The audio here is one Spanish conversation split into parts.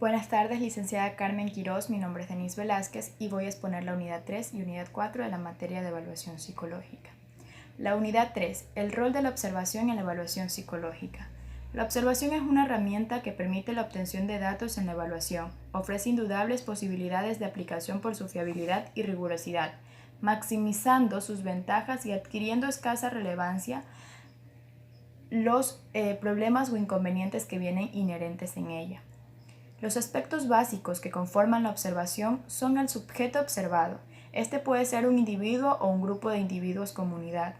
Buenas tardes, licenciada Carmen Quirós. Mi nombre es Denise Velázquez y voy a exponer la unidad 3 y unidad 4 de la materia de evaluación psicológica. La unidad 3, el rol de la observación en la evaluación psicológica. La observación es una herramienta que permite la obtención de datos en la evaluación. Ofrece indudables posibilidades de aplicación por su fiabilidad y rigurosidad, maximizando sus ventajas y adquiriendo escasa relevancia los problemas o inconvenientes que vienen inherentes en ella. Los aspectos básicos que conforman la observación son el sujeto observado. Este puede ser un individuo o un grupo de individuos comunidad.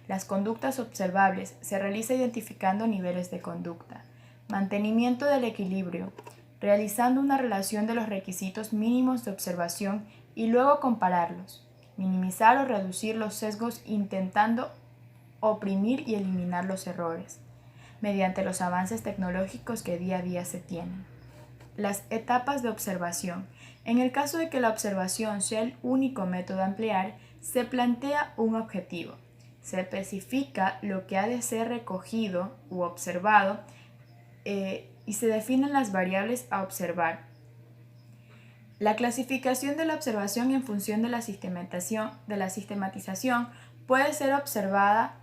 Las conductas observables se realiza identificando niveles de conducta. Mantenimiento del equilibrio, realizando una relación de los requisitos mínimos de observación y luego compararlos. Minimizar o reducir los sesgos intentando oprimir y eliminar los errores, mediante los avances tecnológicos que día a día se tienen. Las etapas de observación. En el caso de que la observación sea el único método a emplear, se plantea un objetivo. Se especifica lo que ha de ser recogido u observado y se definen las variables a observar. La clasificación de la observación en función de la sistematización puede ser observada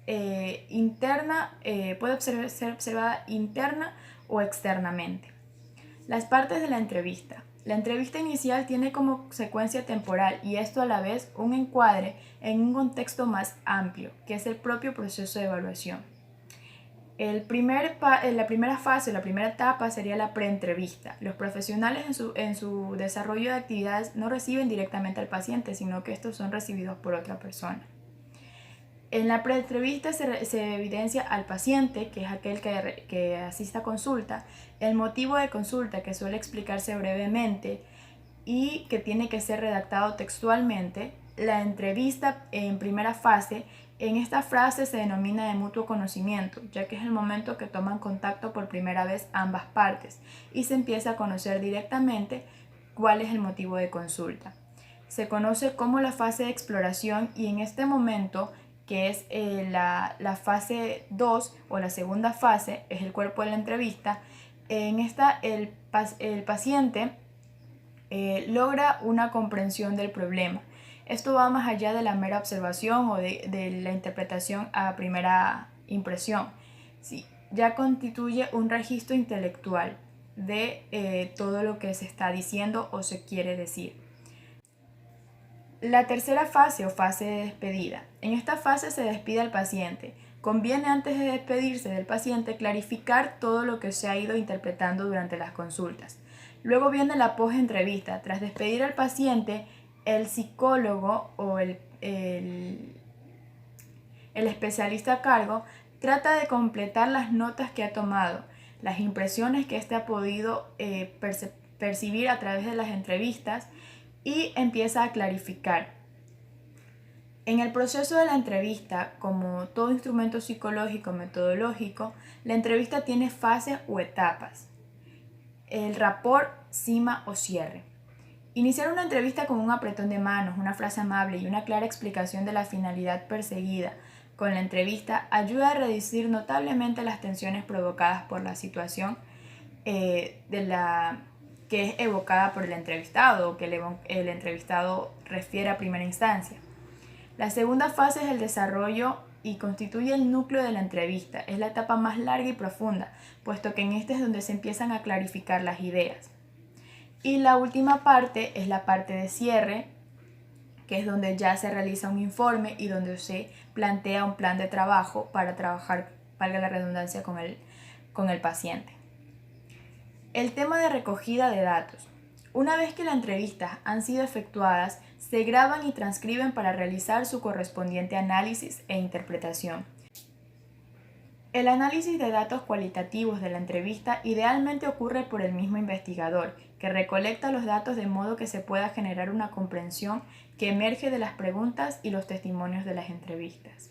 ser observada interna o externamente. Las partes de la entrevista. La entrevista inicial tiene como secuencia temporal y esto a la vez un encuadre en un contexto más amplio, que es el propio proceso de evaluación. La primera fase, la primera etapa sería la preentrevista. Los profesionales en su desarrollo de actividades no reciben directamente al paciente, sino que estos son recibidos por otra persona. En la preentrevista se evidencia al paciente, que es aquel que asiste a consulta, el motivo de consulta, que suele explicarse brevemente y que tiene que ser redactado textualmente. La entrevista en primera fase, en esta frase se denomina de mutuo conocimiento, ya que es el momento que toman contacto por primera vez ambas partes y se empieza a conocer directamente cuál es el motivo de consulta. Se conoce como la fase de exploración y en este momento, que es la fase 2 o la segunda fase, es el cuerpo de la entrevista. En esta el paciente logra una comprensión del problema. Esto va más allá de la mera observación o de la interpretación a primera impresión. Sí, ya constituye un registro intelectual de todo lo que se está diciendo o se quiere decir. La tercera fase o fase de despedida. En esta fase se despide al paciente. Conviene antes de despedirse del paciente clarificar todo lo que se ha ido interpretando durante las consultas. Luego viene la post-entrevista. Tras despedir al paciente, el psicólogo o el especialista a cargo trata de completar las notas que ha tomado, las impresiones que éste ha podido percibir a través de las entrevistas y empieza a clarificar. En el proceso de la entrevista, como todo instrumento psicológico metodológico, la entrevista tiene fases o etapas. El rapport, cima o cierre. Iniciar una entrevista con un apretón de manos, una frase amable y una clara explicación de la finalidad perseguida con la entrevista ayuda a reducir notablemente las tensiones provocadas por la situación que es evocada por el entrevistado o que el entrevistado refiere a primera instancia. La segunda fase es el desarrollo y constituye el núcleo de la entrevista. Es la etapa más larga y profunda, puesto que en este es donde se empiezan a clarificar las ideas. Y la última parte es la parte de cierre, que es donde ya se realiza un informe y donde se plantea un plan de trabajo para trabajar, valga la redundancia, con el paciente. El tema de recogida de datos. Una vez que las entrevistas han sido efectuadas, se graban y transcriben para realizar su correspondiente análisis e interpretación. El análisis de datos cualitativos de la entrevista idealmente ocurre por el mismo investigador, que recolecta los datos de modo que se pueda generar una comprensión que emerge de las preguntas y los testimonios de las entrevistas.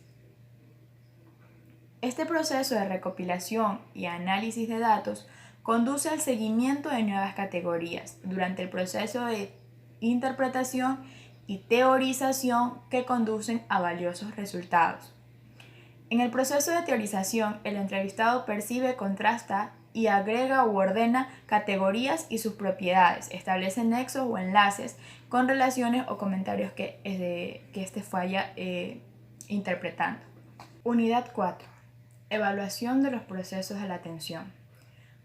Este proceso de recopilación y análisis de datos conduce al seguimiento de nuevas categorías durante el proceso de interpretación y teorización que conducen a valiosos resultados. En el proceso de teorización, el entrevistado percibe, contrasta y agrega u ordena categorías y sus propiedades, establece nexos o enlaces con relaciones o comentarios que éste falla interpretando. Unidad 4. Evaluación de los procesos de la atención.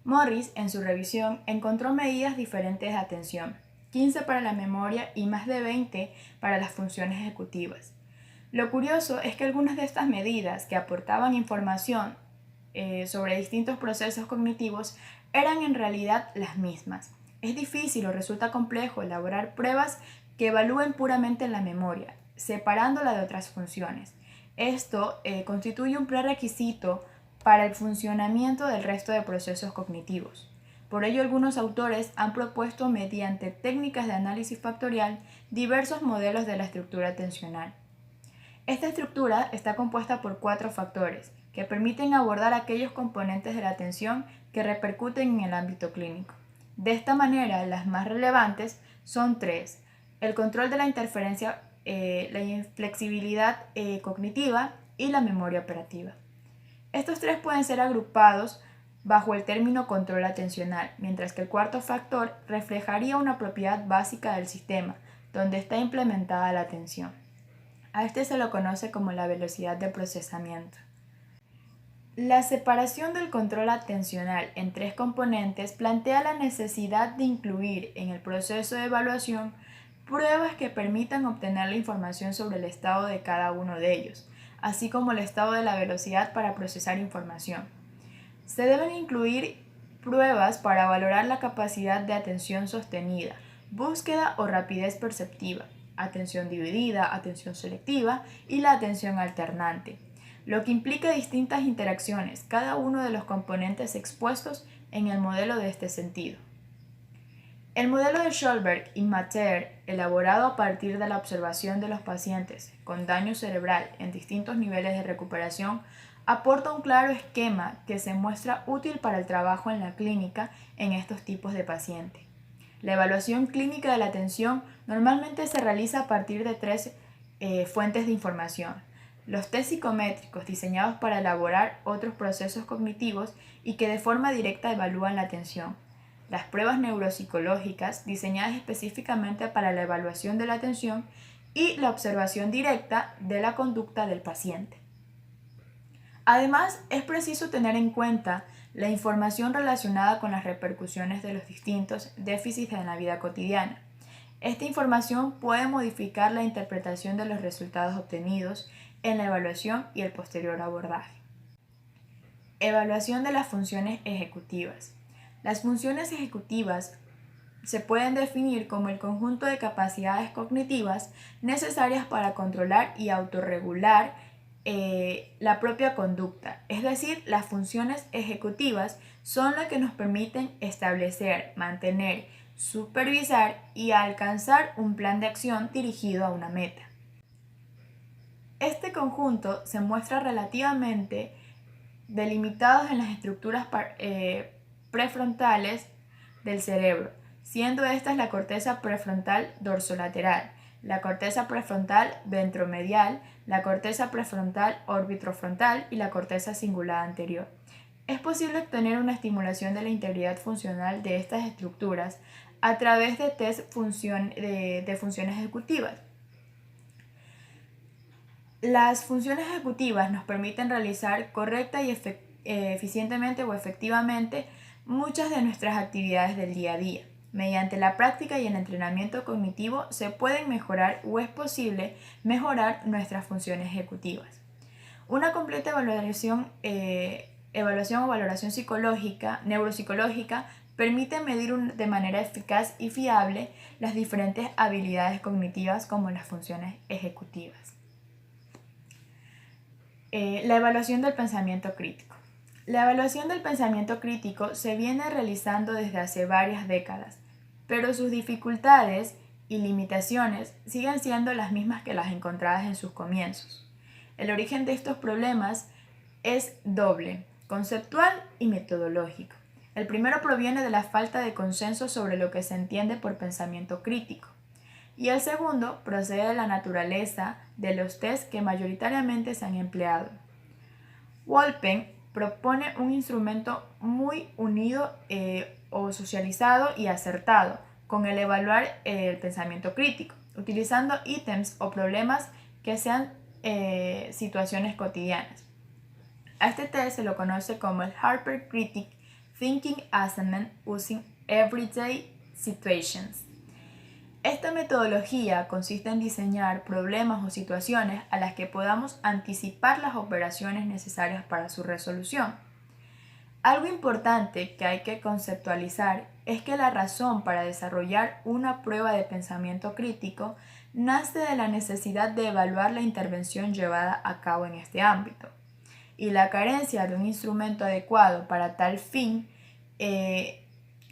Morris, en su revisión, encontró medidas diferentes de atención, 15 para la memoria y más de 20 para las funciones ejecutivas. Lo curioso es que algunas de estas medidas que aportaban información sobre distintos procesos cognitivos eran en realidad las mismas. Es difícil o resulta complejo elaborar pruebas que evalúen puramente la memoria, separándola de otras funciones. Esto constituye un prerequisito para el funcionamiento del resto de procesos cognitivos. Por ello, algunos autores han propuesto mediante técnicas de análisis factorial diversos modelos de la estructura atencional. Esta estructura está compuesta por 4 factores que permiten abordar aquellos componentes de la atención que repercuten en el ámbito clínico. De esta manera, las más relevantes son 3: el control de la interferencia, la inflexibilidad cognitiva y la memoria operativa. Estos 3 pueden ser agrupados bajo el término control atencional, mientras que el cuarto factor reflejaría una propiedad básica del sistema, donde está implementada la atención. A este se lo conoce como la velocidad de procesamiento. La separación del control atencional en 3 componentes plantea la necesidad de incluir en el proceso de evaluación pruebas que permitan obtener la información sobre el estado de cada uno de ellos, así como el estado de la velocidad para procesar información. Se deben incluir pruebas para valorar la capacidad de atención sostenida, búsqueda o rapidez perceptiva, atención dividida, atención selectiva y la atención alternante, lo que implica distintas interacciones, cada uno de los componentes expuestos en el modelo de este sentido. El modelo de Schulberg y Mater, elaborado a partir de la observación de los pacientes con daño cerebral en distintos niveles de recuperación, aporta un claro esquema que se muestra útil para el trabajo en la clínica en estos tipos de pacientes. La evaluación clínica de la atención normalmente se realiza a partir de 3 fuentes de información: los test psicométricos diseñados para elaborar otros procesos cognitivos y que de forma directa evalúan la atención, las pruebas neuropsicológicas diseñadas específicamente para la evaluación de la atención y la observación directa de la conducta del paciente. Además, es preciso tener en cuenta la información relacionada con las repercusiones de los distintos déficits en la vida cotidiana. Esta información puede modificar la interpretación de los resultados obtenidos en la evaluación y el posterior abordaje. Evaluación de las funciones ejecutivas. Las funciones ejecutivas se pueden definir como el conjunto de capacidades cognitivas necesarias para controlar y autorregular la propia conducta, es decir, las funciones ejecutivas son las que nos permiten establecer, mantener, supervisar y alcanzar un plan de acción dirigido a una meta. Este conjunto se muestra relativamente delimitados en las estructuras prefrontales del cerebro, siendo estas la corteza prefrontal dorsolateral, la corteza prefrontal ventromedial, la corteza prefrontal orbitrofrontal y la corteza cingulada anterior. Es posible obtener una estimulación de la integridad funcional de estas estructuras a través de test de funciones ejecutivas. Las funciones ejecutivas nos permiten realizar correcta y eficientemente o efectivamente muchas de nuestras actividades del día a día. Mediante la práctica y el entrenamiento cognitivo se pueden mejorar o es posible mejorar nuestras funciones ejecutivas. Una completa evaluación o valoración neuropsicológica permite medir de manera eficaz y fiable las diferentes habilidades cognitivas como las funciones ejecutivas. La evaluación del pensamiento crítico. La evaluación del pensamiento crítico se viene realizando desde hace varias décadas, pero sus dificultades y limitaciones siguen siendo las mismas que las encontradas en sus comienzos. El origen de estos problemas es doble, conceptual y metodológico. El primero proviene de la falta de consenso sobre lo que se entiende por pensamiento crítico, y el segundo procede de la naturaleza de los test que mayoritariamente se han empleado. Wolpen propone un instrumento muy unido o socializado y acertado con el evaluar el pensamiento crítico, utilizando ítems o problemas que sean situaciones cotidianas. A este test se lo conoce como el Harper Critic Thinking Assessment Using Everyday Situations. Esta metodología consiste en diseñar problemas o situaciones a las que podamos anticipar las operaciones necesarias para su resolución. Algo importante que hay que conceptualizar es que la razón para desarrollar una prueba de pensamiento crítico nace de la necesidad de evaluar la intervención llevada a cabo en este ámbito. Y la carencia de un instrumento adecuado para tal fin,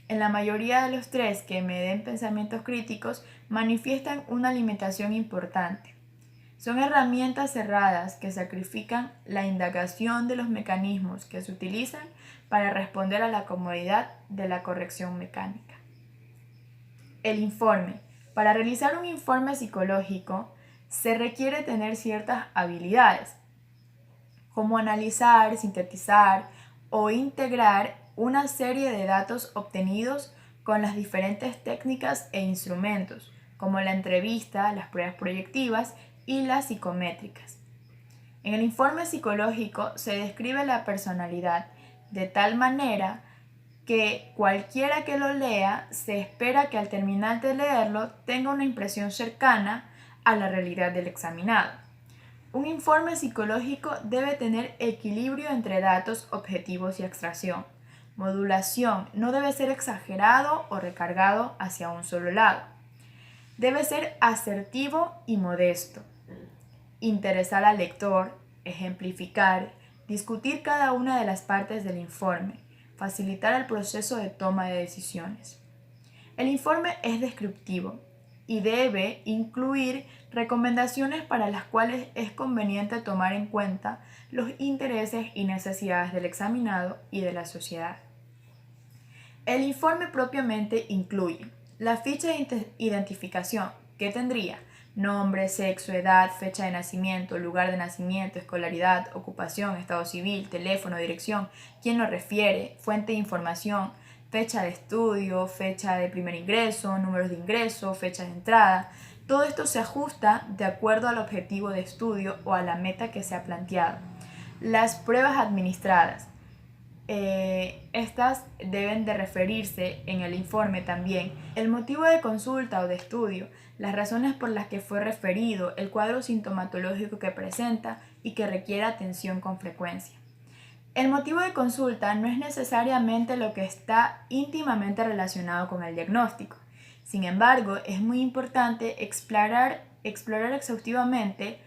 en la mayoría de los tres que me den pensamientos críticos, manifiestan una limitación importante. Son herramientas cerradas que sacrifican la indagación de los mecanismos que se utilizan para responder a la comodidad de la corrección mecánica. El informe. Para realizar un informe psicológico se requiere tener ciertas habilidades, como analizar, sintetizar o integrar una serie de datos obtenidos con las diferentes técnicas e instrumentos, como la entrevista, las pruebas proyectivas y las psicométricas. En el informe psicológico se describe la personalidad de tal manera que cualquiera que lo lea se espera que al terminar de leerlo tenga una impresión cercana a la realidad del examinado. Un informe psicológico debe tener equilibrio entre datos objetivos y abstracción. Modulación, no debe ser exagerado o recargado hacia un solo lado. Debe ser asertivo y modesto. Interesar al lector, ejemplificar, discutir cada una de las partes del informe, facilitar el proceso de toma de decisiones. El informe es descriptivo y debe incluir recomendaciones para las cuales es conveniente tomar en cuenta los intereses y necesidades del examinado y de la sociedad. El informe propiamente incluye la ficha de identificación, que tendría nombre, sexo, edad, fecha de nacimiento, lugar de nacimiento, escolaridad, ocupación, estado civil, teléfono, dirección, quién lo refiere, fuente de información, fecha de estudio, fecha de primer ingreso, números de ingreso, fecha de entrada. Todo esto se ajusta de acuerdo al objetivo de estudio o a la meta que se ha planteado. Las pruebas administradas. Estas deben de referirse en el informe también el motivo de consulta o de estudio, las razones por las que fue referido, el cuadro sintomatológico que presenta y que requiere atención con frecuencia. El motivo de consulta no es necesariamente lo que está íntimamente relacionado con el diagnóstico. Sin embargo, es muy importante explorar exhaustivamente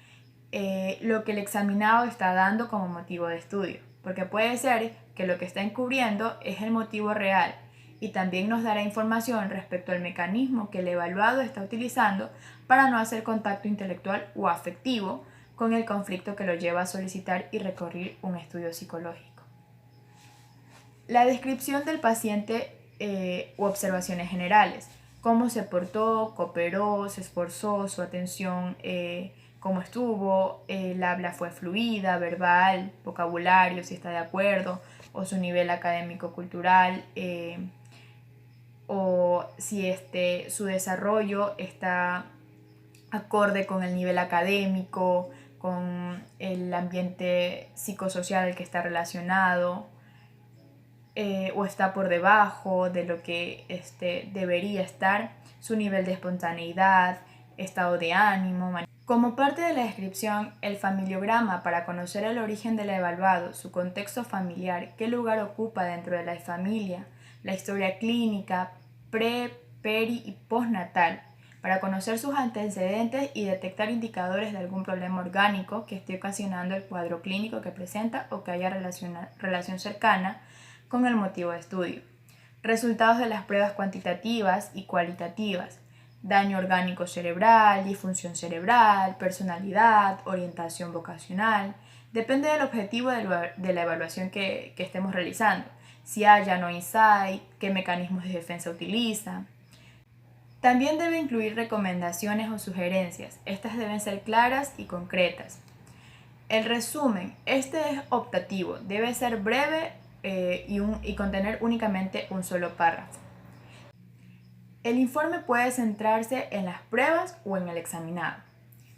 lo que el examinado está dando como motivo de estudio, porque puede ser que lo que está encubriendo es el motivo real y también nos dará información respecto al mecanismo que el evaluado está utilizando para no hacer contacto intelectual o afectivo con el conflicto que lo lleva a solicitar y recurrir un estudio psicológico. La descripción del paciente u observaciones generales, cómo se portó, cooperó, se esforzó, su atención, cómo estuvo, el habla fue fluida, verbal, vocabulario, si está de acuerdo, o su nivel académico-cultural, o si su desarrollo está acorde con el nivel académico, con el ambiente psicosocial al que está relacionado, o está por debajo de lo que debería estar, su nivel de espontaneidad, estado de ánimo. Como parte de la descripción, el familiograma para conocer el origen del evaluado, su contexto familiar, qué lugar ocupa dentro de la familia, la historia clínica, pre, peri y postnatal, para conocer sus antecedentes y detectar indicadores de algún problema orgánico que esté ocasionando el cuadro clínico que presenta o que haya relación cercana con el motivo de estudio. Resultados de las pruebas cuantitativas y cualitativas. Daño orgánico cerebral, disfunción cerebral, personalidad, orientación vocacional. Depende del objetivo de la evaluación que estemos realizando. Si haya no insight, qué mecanismos de defensa utiliza. También debe incluir recomendaciones o sugerencias. Estas deben ser claras y concretas. El resumen, este es optativo, debe ser breve y contener únicamente un solo párrafo. El informe puede centrarse en las pruebas o en el examinado.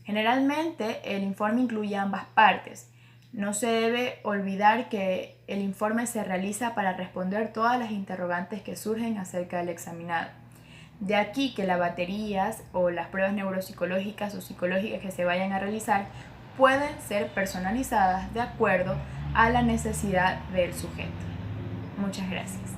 Generalmente el informe incluye ambas partes. No se debe olvidar que el informe se realiza para responder todas las interrogantes que surgen acerca del examinado. De aquí que las baterías o las pruebas neuropsicológicas o psicológicas que se vayan a realizar pueden ser personalizadas de acuerdo a la necesidad del sujeto. Muchas gracias.